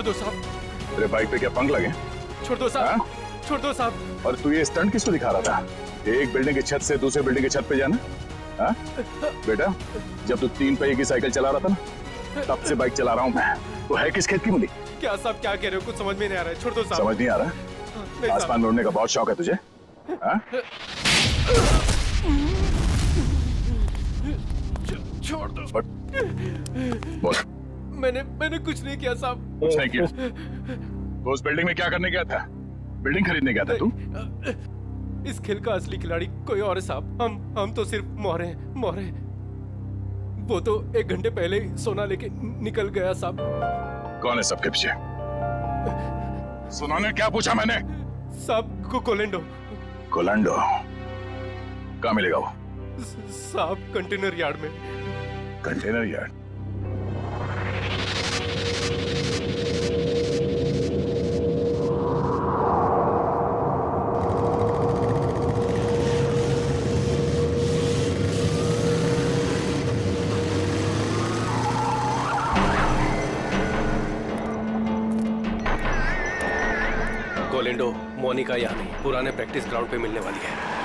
छोड़ दो साहब, तेरे बाइक पे क्या पंख लगे? छोड़ दो साहब, छोड़ दो साहब। और तू ये स्टंट किसको दिखा रहा था? एक बिल्डिंग की छत से दूसरे बिल्डिंग की छत पे जाना? हाँ? बेटा, जब तू 3 पहिए की साइकिल चला रहा था ना, तब से बाइक चला रहा हूँ मैं। तो है किस खेत की मूली? क्या साहब क्या कह रहे हो? कुछ समझ में नहीं आ रहा है। छोड़ दो साहब। समझ नहीं आ रहा? नहीं साहब। आसमान में उड़ने का बहुत शौक है तुझे? हाँ? छोड़ दो। बोल। मैंने कुछ नहीं किया साहब। कुछ नहीं किया? तो उस बिल्डिंग में क्या करने गया था? बिल्डिंग खरीदने गया था तू? इस खेल का असली खिलाड़ी कोई और है साहब। हम तो सिर्फ मोहरे हैं, मोहरे। वो तो 1 घंटे पहले ही सोना लेके निकल गया साहब। कौन है सबके पीछे? सुनाने क्या पूछा मैंने? साहब को कोलेंडो। कोलंडो? कहाँ मिलेगा वो? साहब कंटेनर यार्ड में। Container yard? कोलेंडो मोनिका यहाँ नहीं, पुराने प्रैक्टिस ग्राउंड पे मिलने वाली है।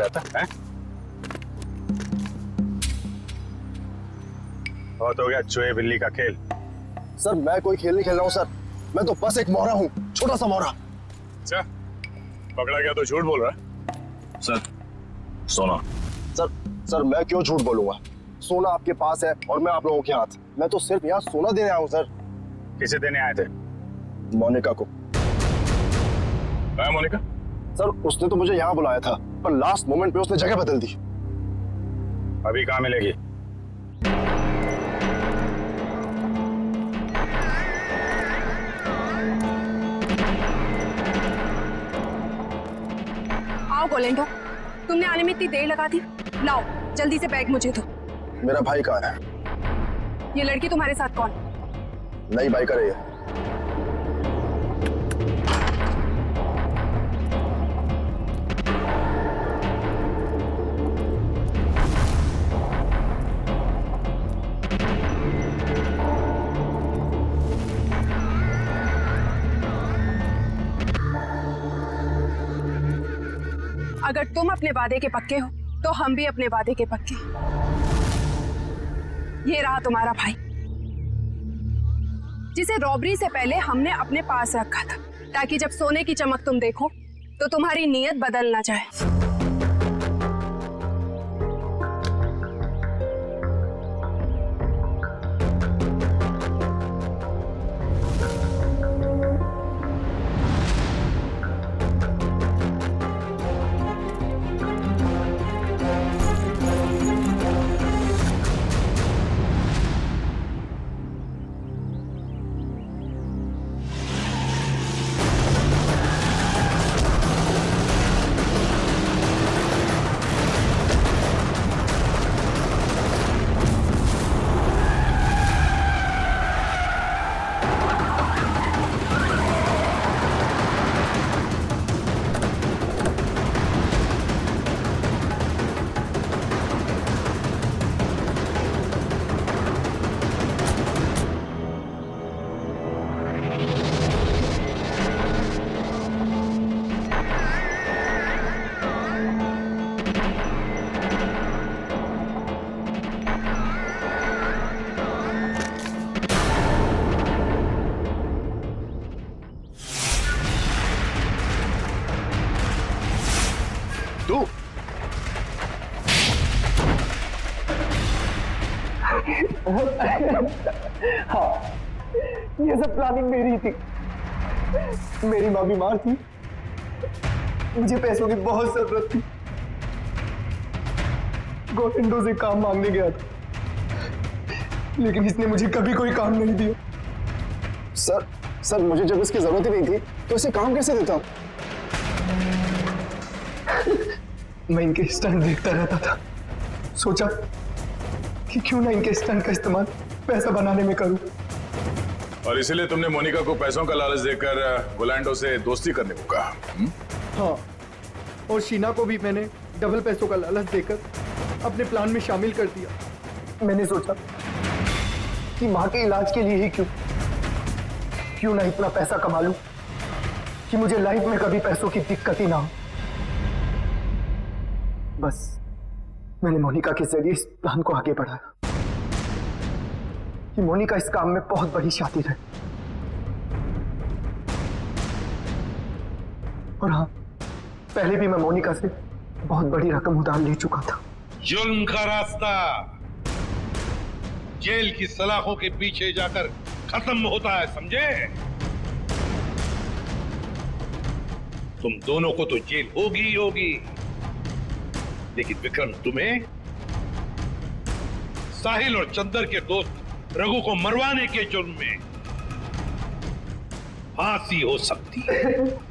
रहा था? बहुत हो गया चूहे बिल्ली का खेल। सर मैं कोई खेल नहीं खेल रहा हूँ सर, मैं तो बस एक मोहरा हूँ, छोटा सा मोहरा। अच्छा, पकड़ा गया तो झूठ बोल रहा है। सर सोना। सर मैं क्यों झूठ बोलूंगा? सोना आपके पास है और मैं आप लोगों के हाथ। मैं तो सिर्फ यहाँ सोना देने आया हूँ सर। किसे देने आए थे? मोनिका को। मोनिका? सर उसने तो मुझे यहाँ बुलाया था, पर लास्ट मोमेंट पे उसने जगह बदल दी। अभी कहाँ मिलेगी? आओ गोलेंडो, तुमने आने में इतनी देर लगा दी। लाओ जल्दी से बैग मुझे दो। मेरा भाई कहाँ है? ये लड़की तुम्हारे साथ कौन? नई बाइक रही है। अगर तुम अपने वादे के पक्के हो तो हम भी अपने वादे के पक्के। ये रहा तुम्हारा भाई, जिसे रॉबरी से पहले हमने अपने पास रखा था, ताकि जब सोने की चमक तुम देखो तो तुम्हारी नीयत बदल ना जाए। तू हाँ, ये सब प्लानिंग मेरी थी। मेरी माँ बीमार थी, मुझे पैसों की बहुत जरूरत थी। गोविंदो से काम मांगने गया था, लेकिन इसने मुझे कभी कोई काम नहीं दिया। सर मुझे जब इसकी जरूरत ही नहीं थी तो इसे काम कैसे देता? मैं इनके स्टंट देखता रहता था, सोचा कि क्यों ना इनके स्टंट का इस्तेमाल पैसा बनाने में करूं। और इसीलिए तुमने मोनिका को पैसों का लालच देकर गोलैंडो से दोस्ती करने को कहा? हाँ, और शीना को भी मैंने डबल पैसों का लालच देकर अपने प्लान में शामिल कर दिया। मैंने सोचा कि माँ के इलाज के लिए ही क्यों ना इतना पैसा कमा लूं कि मुझे लाइफ में कभी पैसों की दिक्कत ही ना हो। बस मैंने मोनिका के जरिए इस प्लान को आगे बढ़ाया कि मोनिका इस काम में बहुत बड़ी शातिर है। और हाँ, पहले भी मैं मोनिका से बहुत बड़ी रकम उधार ले चुका था। जुल्म का रास्ता जेल की सलाखों के पीछे जाकर खत्म होता है, समझे? तुम दोनों को तो जेल होगी ही होगी, लेकिन विक्रम तुम्हें साहिल और चंदर के दोस्त रघु को मरवाने के जुर्म में फांसी हो सकती है।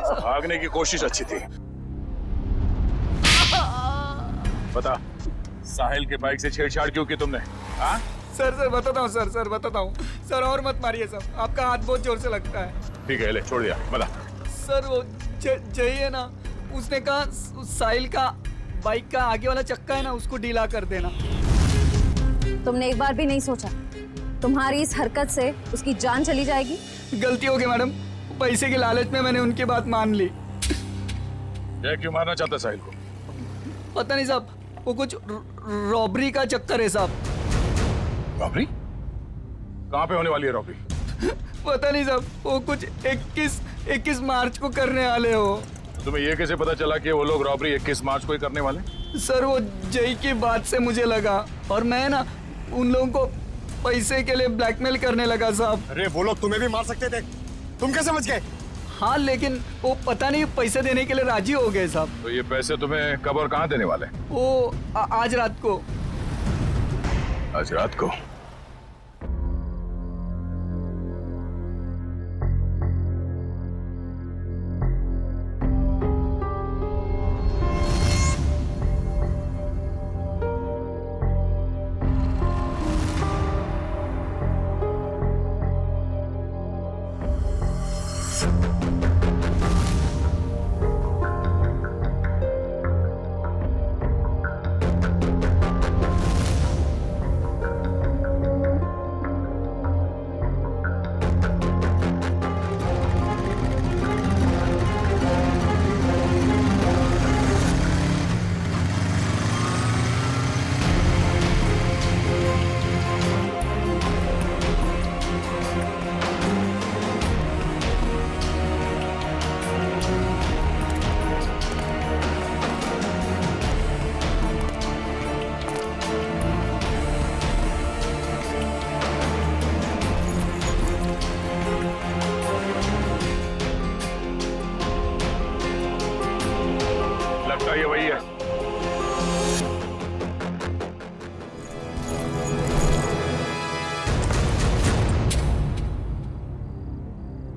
भागने की कोशिश अच्छी थी। बता, साहिल के बाइक से छेड़छाड़ क्यों की तुमने? हाँ? सर बताता हूँ सर बताता हूँ सर। और मत मारिए सर, आपका हाथ बहुत जोर से लगता है। ठीक है, ले छोड़ दिया। बता। सर वो जय है ना, उसने कहा साहिल का बाइक का आगे वाला चक्का है ना, उसको ढीला कर देना। तुमने एक बार भी नहीं सोचा तुम्हारी इस हरकत से उसकी जान चली जाएगी? गलती हो गई मैडम, पैसे के लालच में मैंने उनकी बात मान ली। ये क्यों मारना चाहता साहिल को? पता नहीं साहब, वो कुछ रॉबरी का चक्कर है साहब। रॉबरी? कहाँ पे होने वाली है रॉबरी? पता नहीं साहब, वो कुछ 21 मार्च को करने वाले हो। तुम्हें ये कैसे पता चला कि वो लोग रॉबरी 21 मार्च को ही करने वाले? सर वो जय की बात से मुझे लगा, और मैं ना उन लोगों को पैसे के लिए ब्लैकमेल करने लगा साहब। अरे वो लोग तुम्हें भी मार सकते थे, तुम कैसे बच गए? हाँ लेकिन वो पता नहीं पैसे देने के लिए राजी हो गए साहब। तो ये पैसे तुम्हें कब और कहाँ देने वाले? वो आज रात को। आज रात को? लगता ये वही है।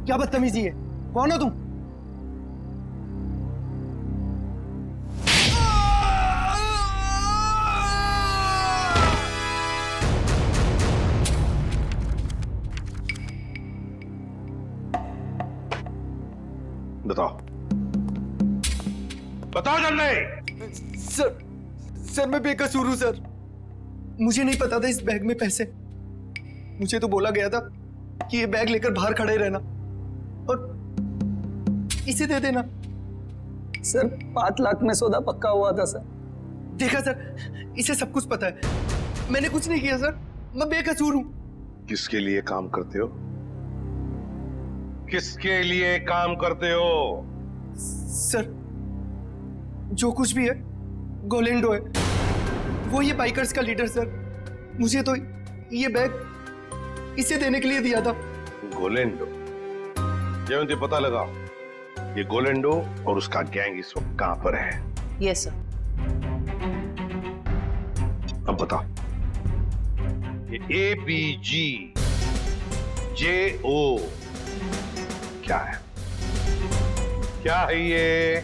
क्या बदतमीजी है? कौन हो तुम? बताओ, बताओ जल्दी। सर मैं बेकसूर हूं सर। मुझे नहीं पता था इस बैग में पैसे। मुझे तो बोला गया था कि ये बैग लेकर बाहर खड़े रहना और इसे दे देना। सर 5 लाख में सौदा पक्का हुआ था सर। देखा सर, इसे सब कुछ पता है। मैंने कुछ नहीं किया सर, मैं बेकसूर हूं। किसके लिए काम करते हो? किसके लिए काम करते हो? सर जो कुछ भी है गोलेंडो है, वो ये बाइकर्स का लीडर सर। मुझे तो ये बैग इसे देने के लिए दिया था। गोलेंडो? जयंती पता लगा ये गोलेंडो और उसका गैंग इस वक्त कहां पर है? Yes sir. अब बता, ये ABGJO क्या है? क्या है ये?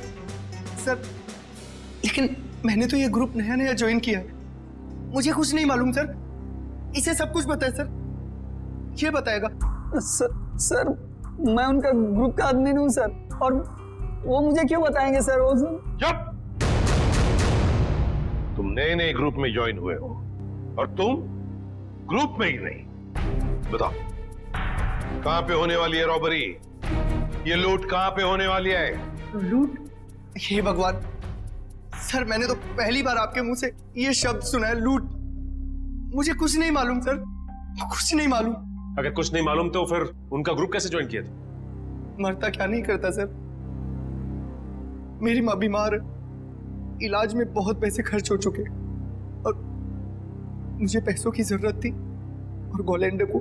सर लेकिन मैंने तो ये ग्रुप नया नया ज्वाइन किया है, मुझे कुछ नहीं मालूम सर। इसे सब कुछ पता है सर, ये बताएगा। सर मैं उनका ग्रुप का आदमी नहीं हूँ सर, और वो मुझे क्यों बताएंगे सर? वो सर चुप! तुम नए नए ग्रुप में ज्वाइन हुए हो और तुम ग्रुप में ही नहीं। बताओ, कहां पे होने वाली है रॉबरी? ये लूट कहां पे होने वाली है? लूट? हे भगवान सर, मैंने तो पहली बार आपके मुंह से ये शब्द सुना है, लूट। मुझे कुछ नहीं मालूम सर, कुछ नहीं मालूम। अगर कुछ नहीं मालूम तो फिर उनका ग्रुप कैसे ज्वाइन किया था? मरता क्या नहीं करता सर। मेरी माँ बीमार है, इलाज में बहुत पैसे खर्च हो चुके और मुझे पैसों की जरूरत थी और गोलेंडो को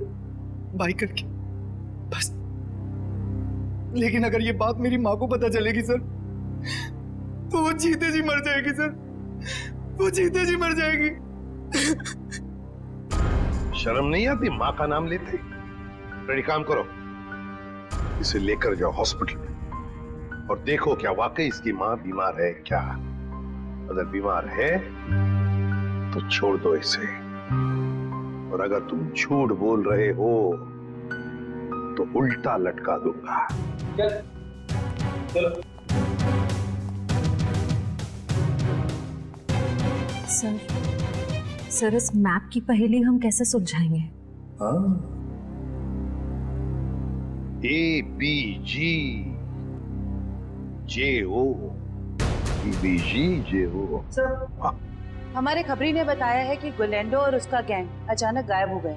बाई करके बस। लेकिन अगर ये बात मेरी माँ को पता चलेगी सर, तो वो जीते जी मर जाएगी सर, वो जीते जी मर जाएगी। शर्म नहीं आती माँ का नाम लेते? रेडी, काम करो, इसे लेकर जाओ हॉस्पिटल में और देखो क्या वाकई इसकी माँ बीमार है क्या। अगर बीमार है तो छोड़ दो इसे, और अगर तुम झूठ बोल रहे हो तो उल्टा लटका दूंगा। सर इस मैप की पहेली हम कैसे सुलझाएंगे? ABGJO हमारे खबरी ने बताया है कि गुलेंडो और उसका गैंग अचानक गायब हो गए।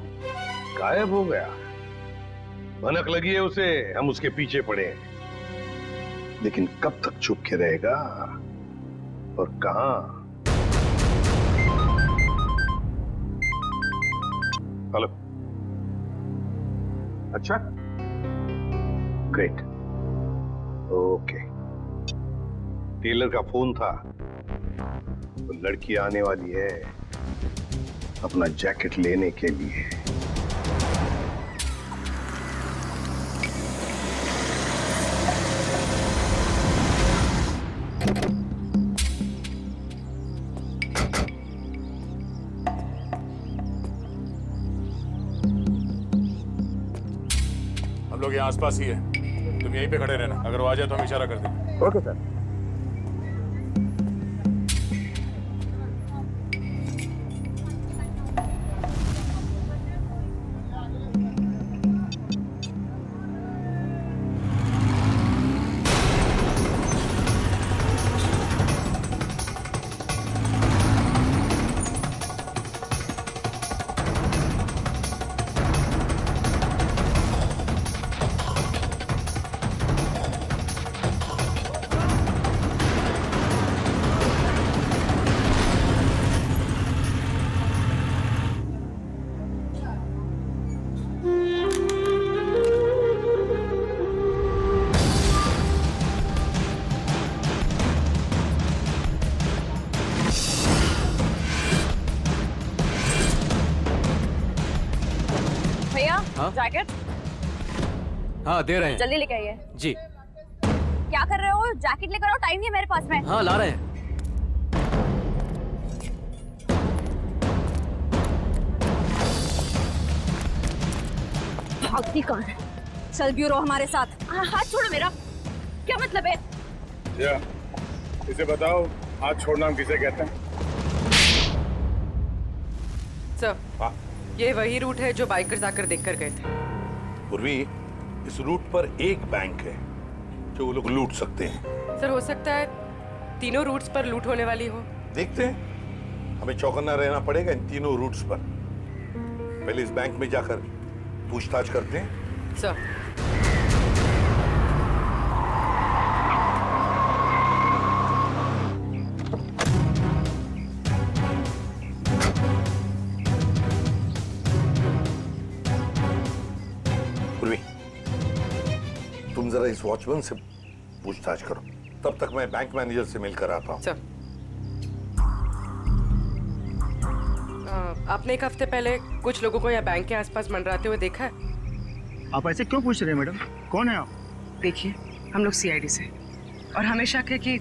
गायब हो गया? भनक लगी है उसे, हम उसके पीछे पड़े हैं। लेकिन कब तक छुप के रहेगा और कहां? हेलो, अच्छा, ग्रेट, ओके। टेलर का फोन था, तो लड़की आने वाली है अपना जैकेट लेने के लिए। हम लोग यहाँ आसपास ही है, तुम यहीं पे खड़े रहना, अगर वो आ जाए तो हम इशारा कर देंगे। Okay sir. भैया हाँ? जैकेट हाँ दे रहे हैं। जल्दी लेके आइए। जी। क्या कर रहे हो? जैकेट लेकर आओ, टाइम नहीं है मेरे पास में। हाँ ला रहे हैं। भागती कौन है? चल ब्यूरो हमारे साथ। हाथ छोड़ो मेरा, क्या मतलब है? या, इसे बताओ हाथ छोड़ना हम किसे कहते हैं? सर, ये वही रूट है जो बाइकर्स आकर देखकर गए थे। पूर्वी, इस रूट पर एक बैंक है जो वो लोग लूट सकते हैं। सर, हो सकता है तीनों रूट्स पर लूट होने वाली हो। देखते हैं, हमें चौकन्ना रहना पड़ेगा इन तीनों रूट्स पर। पहले इस बैंक में जाकर पूछताछ करते हैं। सर, पूर्वी, तुम जरा इस वॉचमैन से पूछताछ करो, तब तक मैं बैंक मैनेजर से मिलकर आता हूँ। सर, आपने एक हफ्ते पहले कुछ लोगों को यहाँ बैंक के आसपास मंडराते हुए देखा है? आप ऐसे क्यों पूछ रहे हैं मैडम? कौन है आप? देखिए, हम लोग सीआईडी से, और हमें शक है कि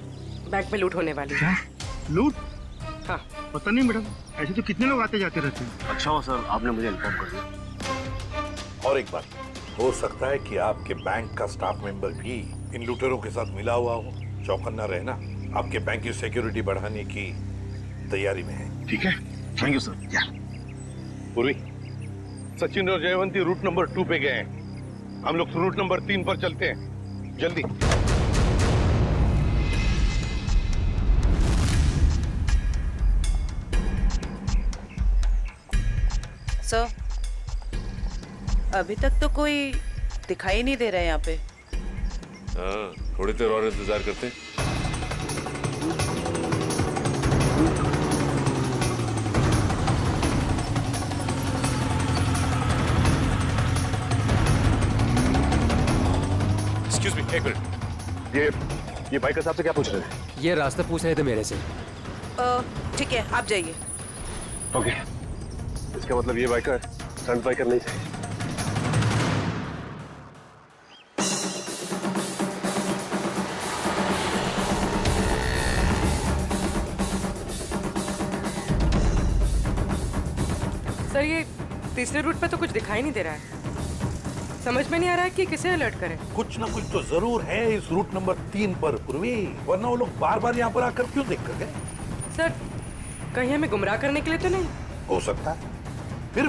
बैंक में लूट होने वाली है। लूट? हाँ। पता नहीं मैडम, ऐसे तो कितने लोग आते जाते रहते हैं। अच्छा हो सर, आपने मुझे इन्फॉर्म कर दिया। और एक बात, हो सकता है कि आपके बैंक का स्टाफ मेंबर भी इन लूटेरों के साथ मिला हुआ हो। चौकन्ना रहना, आपके बैंक की सिक्योरिटी बढ़ाने की तैयारी में है। ठीक है, थैंक यू सर। या पूर्वी, सचिन और जयवंती रूट नंबर 2 पे गए हैं, हम लोग रूट नंबर 3 पर चलते हैं, जल्दी। सर, अभी तक तो कोई दिखाई नहीं दे रहा है यहाँ पे। हाँ, थोड़ी देर और इंतजार करते हैं। Excuse me, एक मिनट। ये बाइकर साहब से क्या पूछ रहे थे? ये रास्ता पूछ रहे थे मेरे से। ठीक है, आप जाइए। ओके, इसका मतलब ये बाइकर स्टंट बाइकर नहीं थे। सर ये तीसरे रूट पे तो कुछ दिखाई नहीं दे रहा है। समझ में नहीं आ रहा है कि किसे अलर्ट करें। कुछ ना कुछ तो जरूर है इस रूट नंबर 3 पर पूर्वी, वरना वो लोग बार बार यहाँ पर आकर क्यों देख कर गए? सर कहीं हमें गुमराह करने के लिए तो नहीं? हो सकता है। फिर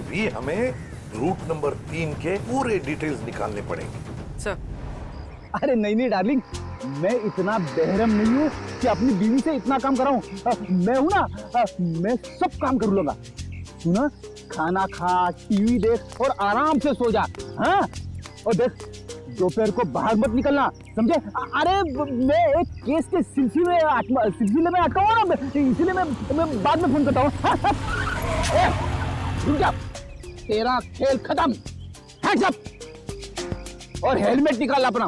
भी हमें रूट नंबर 3 के पूरे डिटेल्स निकालने पड़ेंगे। सर अरे नहीं डार्लिंग, मैं इतना बेहरम नहीं हूँ कि अपनी बीवी से इतना काम कराऊं। मैं हूं ना, मैं सब काम कर लूंगा। सुना, खाना खा, टीवी देख और आराम से सो जा। हाँ, और देख दोपहर को बाहर मत निकलना, समझे? अरे मैं एक केस के सिलसिले में अटका हुआ ना, इसलिए मैं बाद में फोन करता हूँ। रुक जा, तेरा खेल खत्म। हैंड्स अप और हेलमेट निकाल अपना।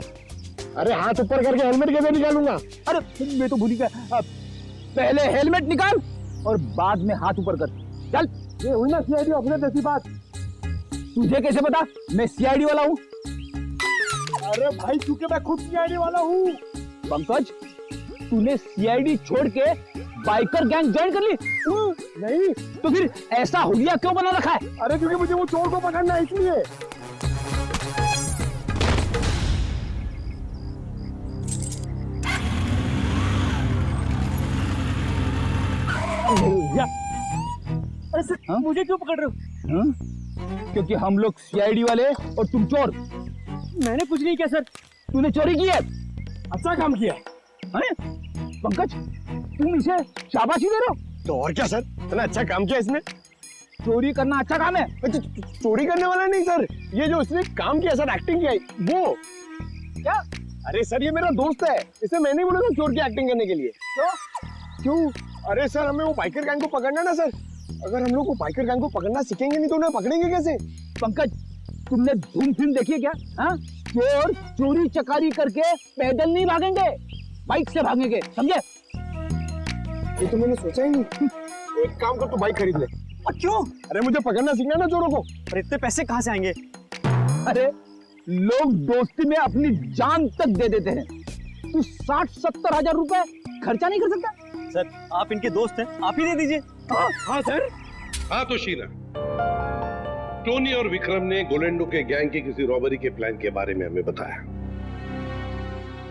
अरे हाथ ऊपर करके हेलमेट कैसे निकालूंगा? अरे मैं तो भूल गया, पहले हेलमेट निकाल और बाद में हाथ ऊपर कर। चल, ये हुई ना सीआईडी ऑफिसर जैसी बात। तुझे कैसे पता मैं सीआईडी वाला हूँ? अरे भाई, क्योंकि मैं खुद सीआईडी वाला हूँ। पंकज, तूने सीआईडी छोड़ के बाइकर गैंग ज्वाइन कर ली? नहीं। तो फिर ऐसा हुलिया क्यों बना रखा है? अरे क्योंकि मुझे वो चोर को पकड़ना है, इसलिए। अरे सर, मुझे क्यों पकड़ रहे हो? क्योंकि हम लोग सीआईडी वाले और तुम चोर। मैंने कुछ नहीं किया सर। तूने चोरी की है। अच्छा काम किया है। पंकज, तुम इसे शाबाशी दे रहे हो? तो और क्या सर, इतना अच्छा काम किया इसने। चोरी करना अच्छा काम है? चोरी करने वाला नहीं सर, ये जो उसने काम किया सर, एक्टिंग किया वो। क्या? अरे सर, ये मेरा दोस्त है, इसे मैंने बोला था चोर की एक्टिंग करने के लिए। तो क्यों? अरे सर, हमें वो बाइकर गैंग को पकड़ना ना सर। अगर हम लोग वो बाइकर गैंग को पकड़ना सीखेंगे नहीं तो उन्हें पकड़ेंगे कैसे? पंकज, तुमने धूम फिल्म देखी है क्या? हाँ, चोर चोरी चकारी करके पैदल नहीं भागेंगे, बाइक से भागेंगे, समझे? ये तो मैंने सोचा ही नहीं। एक काम कर, तू बाइक खरीद ले। क्यों? अरे मुझे पकड़ना सीखना ना चोरों को। अरे इतने पैसे कहाँ से आएंगे? अरे लोग दोस्ती में अपनी जान तक दे देते हैं। तू 60-70 हजार रुपए खर्चा नहीं कर सकता? सर, आप इनके दोस्त हैं, आप ही दे दीजिए। हाँ सर। हाँ तो शीला, टोनी और विक्रम ने गोलेंडो के गैंग की किसी रॉबरी के प्लान के बारे में हमें बताया।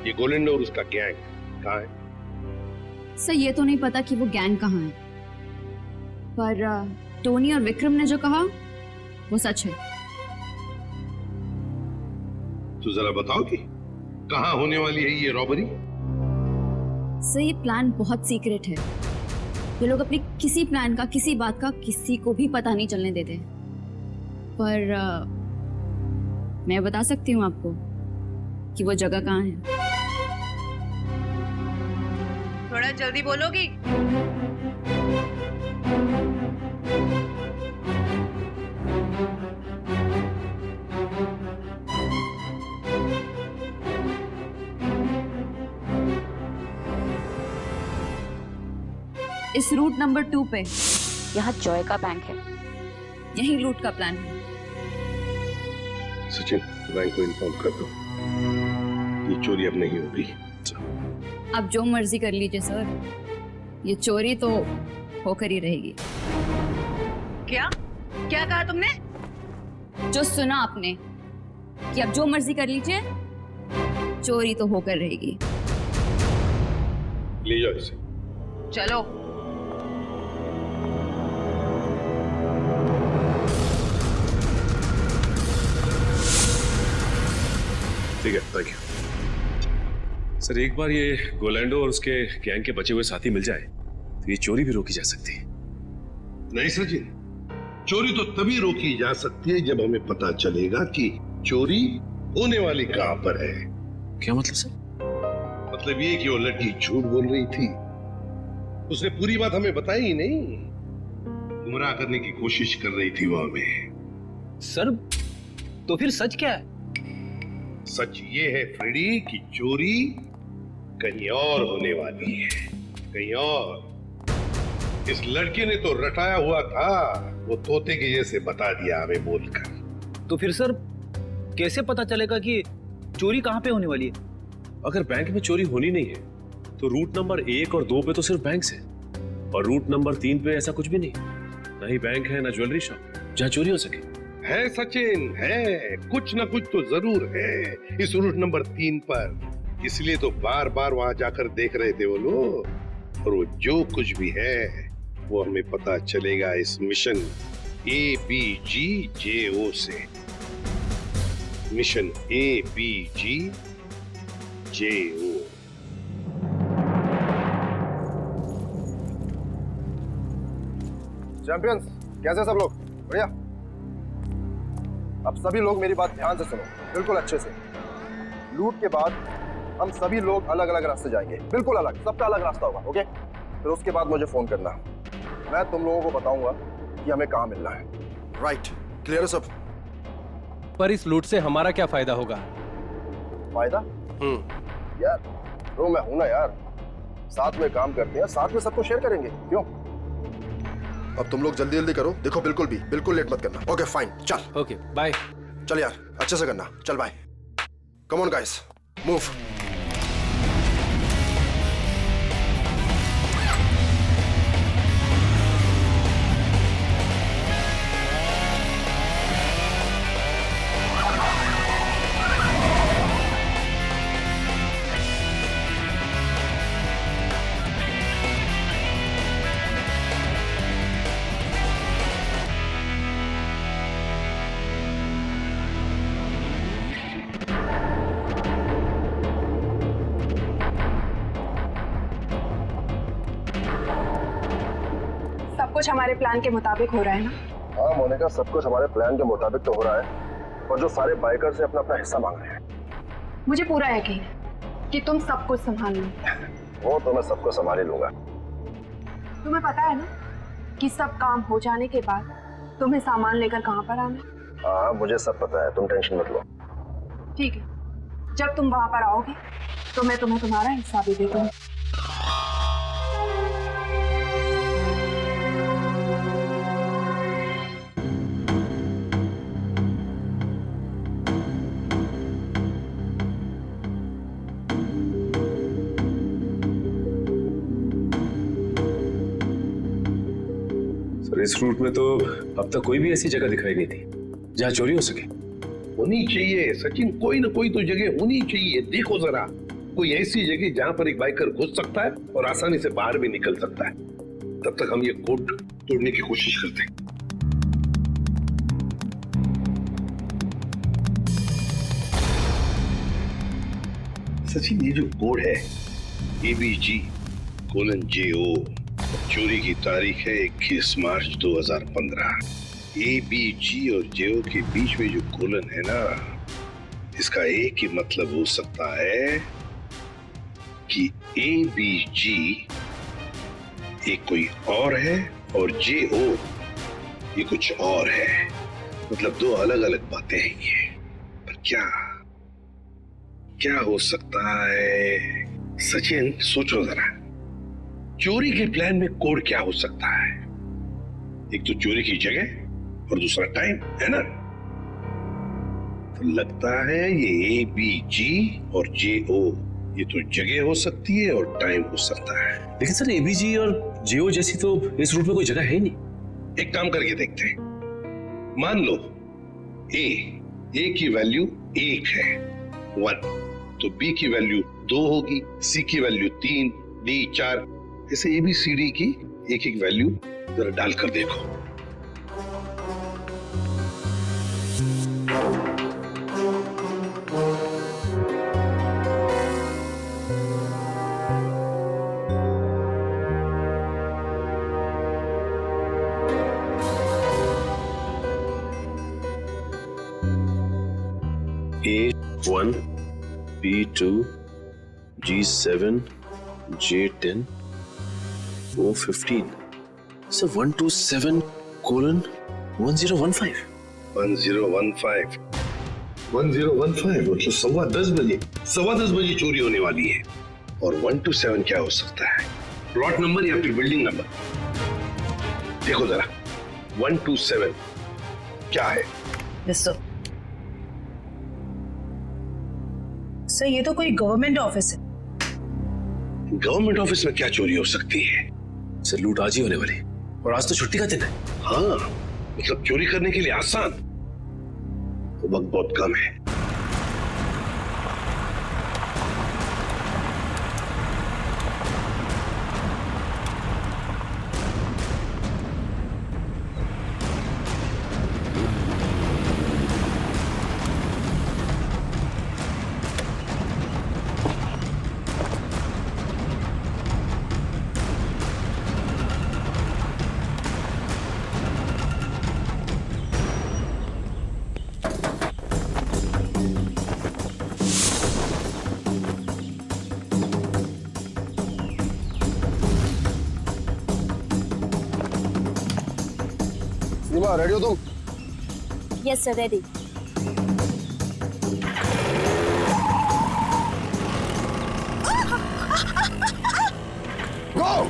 ये गोलेंडो और उसका गैंग कहाँ है? सर, ये तो नहीं पता कि वो गैंग कहाँ है, पर टोनी और विक्रम ने जो कहा वो सच है। तो जरा बताओ कि कहाँ होने वाली है ये रॉबरी? सर, ये प्लान बहुत सीक्रेट है। ये लोग अपने किसी प्लान का, किसी बात का किसी को भी पता नहीं चलने देते। पर मैं बता सकती हूँ आपको कि वो जगह कहाँ है। थोड़ा जल्दी बोलोगी? इस रूट नंबर 2 पे यहाँ जॉय का बैंक है, यही लूट का प्लान है। सचिन, बैंक को इन्फॉर्म कर दो, ये चोरी अब नहीं होगी। आप जो मर्जी कर लीजिए सर, ये चोरी तो होकर ही रहेगी। क्या क्या कहा तुमने? जो सुना आपने कि आप जो मर्जी कर लीजिए, चोरी तो होकर रहेगी। ले जाओ इसे। चलो। ठीक है, थैंक यू। सर, एक बार ये गोलैंडो और उसके गैंग के बचे हुए साथी मिल जाए तो ये चोरी भी रोकी जा सकती है। नहीं सचिन, चोरी तो तभी रोकी जा सकती है जब हमें पता चलेगा कि चोरी होने वाली कहां पर है। क्या मतलब सर? मतलब ये कि वो लड़की झूठ बोल रही थी, उसने पूरी बात हमें बताई ही नहीं, गुमराह करने की कोशिश कर रही थी वो हमें। सर, तो फिर सच क्या है? सच ये है फ्रेडी कि चोरी कहीं और होने वाली है, कहीं और। इस लड़के ने तो रटाया हुआ था, वो तोते के जैसे बता दिया हमें बोलकर। तो फिर सर, कैसे पता चलेगा कि चोरी कहाँ पे होने वाली है? अगर बैंक में चोरी होनी नहीं है तो रूट नंबर 1 और 2 पे तो सिर्फ बैंक है, और रूट नंबर 3 पे ऐसा कुछ भी नहीं। ना ही बैंक है ना ज्वेलरी शॉप जहाँ चोरी हो सके। है सचिन, है कुछ ना कुछ तो जरूर है इस रूट नंबर 3 पर, इसलिए तो बार बार वहां जाकर देख रहे थे वो लोग। और वो जो कुछ भी है वो हमें पता चलेगा इस मिशन ABGJO से। Mission ABGJO। चैंपियंस, कैसे सब लोग? बढ़िया। अब सभी लोग मेरी बात ध्यान से सुनो, बिल्कुल अच्छे से। लूट के बाद हम सभी लोग अलग अलग रास्ते जाएंगे, बिल्कुल अलग, सबका अलग रास्ता होगा, ओके? फिर उसके बाद मुझे फोन करना, मैं तुम लोगों को बताऊंगा कि हमें कहाँ मिलना है। राइट, क्लियर है सब? पर इस लूट से हमारा क्या फायदा होगा? फायदा? यार ब्रो, मैं हूं ना यार, साथ में काम करते हैं, साथ में सबको शेयर करेंगे, क्यों? अब तुम लोग जल्दी जल्दी करो, देखो बिल्कुल लेट मत करना। ओके फाइन, चल। Okay bye. चल यार, अच्छे से करना, चल bye. Come on guys, move. कुछ हमारे प्लान के मुताबिक हो रहा है ना? हाँ मोनिका, सब कुछ हमारे प्लान के मुताबिक तो हो रहा है, और जो सारे बाइकर से अपना अपना हिस्सा मांग रहे हैं। मुझे पूरा यकीन है कि तुम सब कुछ संभाल लो। वो तो मैं सबको संभाल ही लूंगा। तुम्हें पता है ना कि सब काम हो जाने के बाद तुम्हें सामान लेकर कहाँ पर आना है? हाँ मुझे सब पता है, तुम टेंशन मत लो। ठीक है, जब तुम वहां पर आओगे तो मैं तुम्हें तुम्हारा हिस्सा भी दे दूंगी। इस रूट में तो अब तक कोई भी ऐसी जगह दिखाई नहीं थी जहाँ चोरी हो सके। होनी चाहिए सचिन, कोई ना कोई तो जगह होनी चाहिए। देखो जरा, कोई ऐसी जगह जहाँ पर एक बाइकर घुस सकता है और आसानी से बाहर भी निकल सकता है। तब तक हम ये कोड तोड़ने की कोशिश करते हैं। सचिन, ये जो कोड है ABG:JO, चोरी की तारीख है 21 मार्च 2015। ABG और JO के बीच में जो कोलन है ना, इसका एक ही मतलब हो सकता है कि ABG एक कोई और है और JO ये कुछ और है। मतलब दो अलग अलग बातें हैं ये। पर क्या हो सकता है? सचिन सोचो जरा, चोरी के प्लान में कोड क्या हो सकता है? एक तो चोरी की जगह और दूसरा टाइम, है ना? तो लगता है ये ABG और JO ये तो जगह हो सकती है और टाइम हो सकता है। लेकिन सर ABG और JO जैसी तो इस रूट में कोई जगह है नहीं। एक काम करके देखते हैं। मान लो A की वैल्यू 1 है, 1, तो B की वैल्यू 2 होगी, C की वैल्यू 3, D 4, ऐसे ABCD की एक एक वैल्यू जरा डालकर देखो। A1, B2, G7, J10, O15. So 127:1015. 1015 मतलब 10:15 बजे, 10:15 बजे चोरी होने वाली है। और 127 क्या हो सकता है? प्लॉट नंबर या फिर बिल्डिंग नंबर? देखो जरा, 127 क्या है? सर ये तो कोई गवर्नमेंट ऑफिस है। गवर्नमेंट ऑफिस में क्या चोरी हो सकती है? सर लूट आज ही होने वाली। और आज तो छुट्टी का दिन है। हाँ, मतलब चोरी करने के लिए आसान, तो वक्त बहुत कम है। सीमा रेडी हो तुम? Yes sir, ready. गो!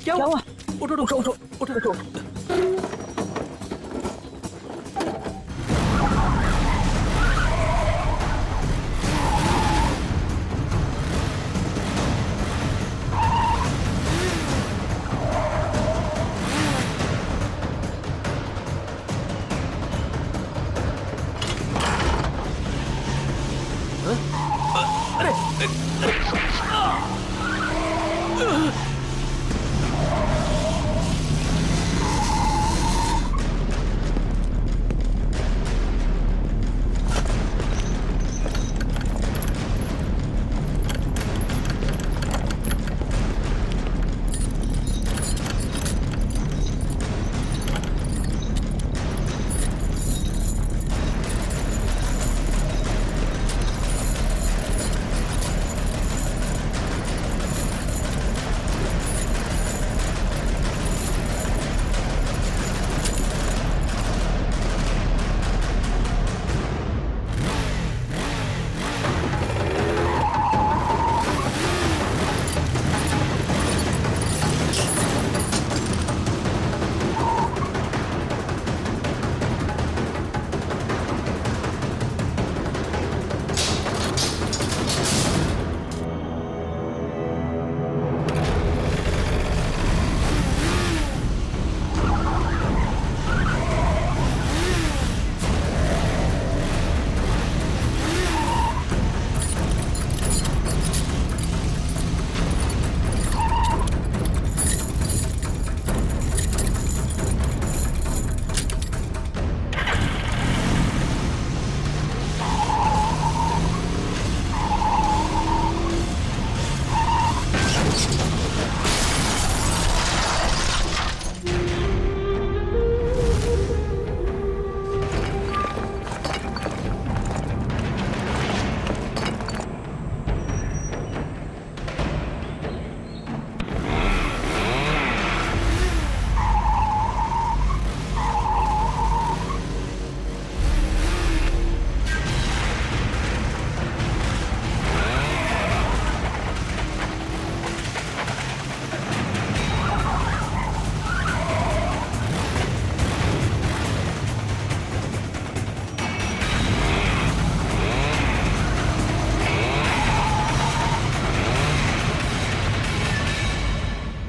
क्या हुआ? उठो उठो उठो उठो उठो।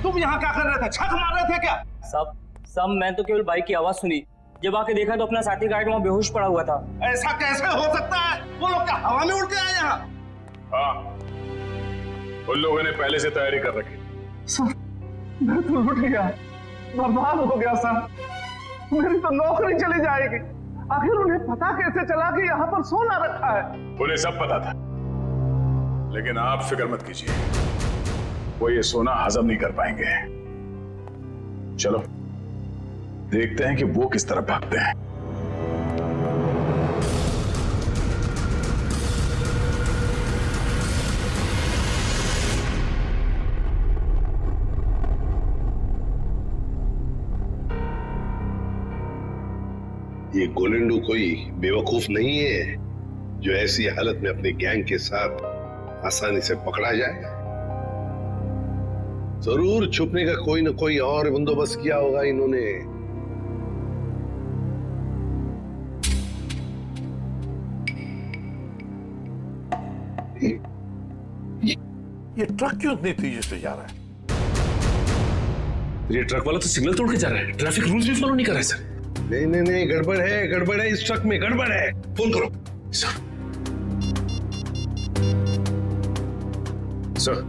तुम यहाँ क्या कर रहे थे? छक मार रहे थे क्या? सब मैं तो केवल बाइक की आवाज सुनी, जब आके देखा तो अपना साथी गार्ड वहाँ बेहोश पड़ा हुआ था। ऐसा कैसे हो सकता है? वो लोग क्या हवा में उड़ के आए यहाँ? हाँ, उन लोगों ने पहले से तैयारी कर रखी। सर, मैं तो लुट गया, बर्बाद हो गया सर। मेरी तो नौकरी चली जाएगी। आखिर उन्हें पता कैसे चला कि यहाँ पर सोना रखा है? उन्हें सब पता था, लेकिन आप फिक्र मत कीजिए, वो ये सोना हजम नहीं कर पाएंगे। चलो देखते हैं कि वो किस तरह भागते हैं। ये गोलेंडू कोई बेवकूफ नहीं है। जो ऐसी हालत में अपनी गैंग के साथ आसानी से पकड़ा जाए। जरूर छुपने का कोई ना कोई और बंदोबस्त किया होगा इन्होंने। ये ट्रक क्यों इतनी तेजी से जा रहा है? ये ट्रक वाला तो सिग्नल तोड़ के जा रहा है, ट्रैफिक रूल्स भी फॉलो नहीं कर रहा है सर। नहीं नहीं नहीं, गड़बड़ है, इस ट्रक में गड़बड़ है। फोन करो सर। सर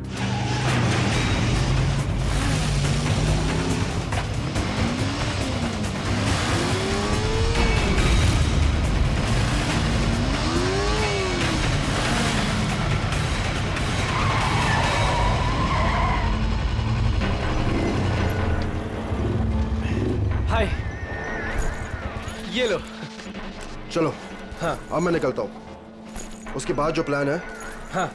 हाय, ये लो। चलो हाँ अब मैं निकलता हूँ। उसके बाद जो प्लान है हाँ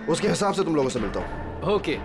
उसके हिसाब से तुम लोगों से मिलता हूँ। ओके।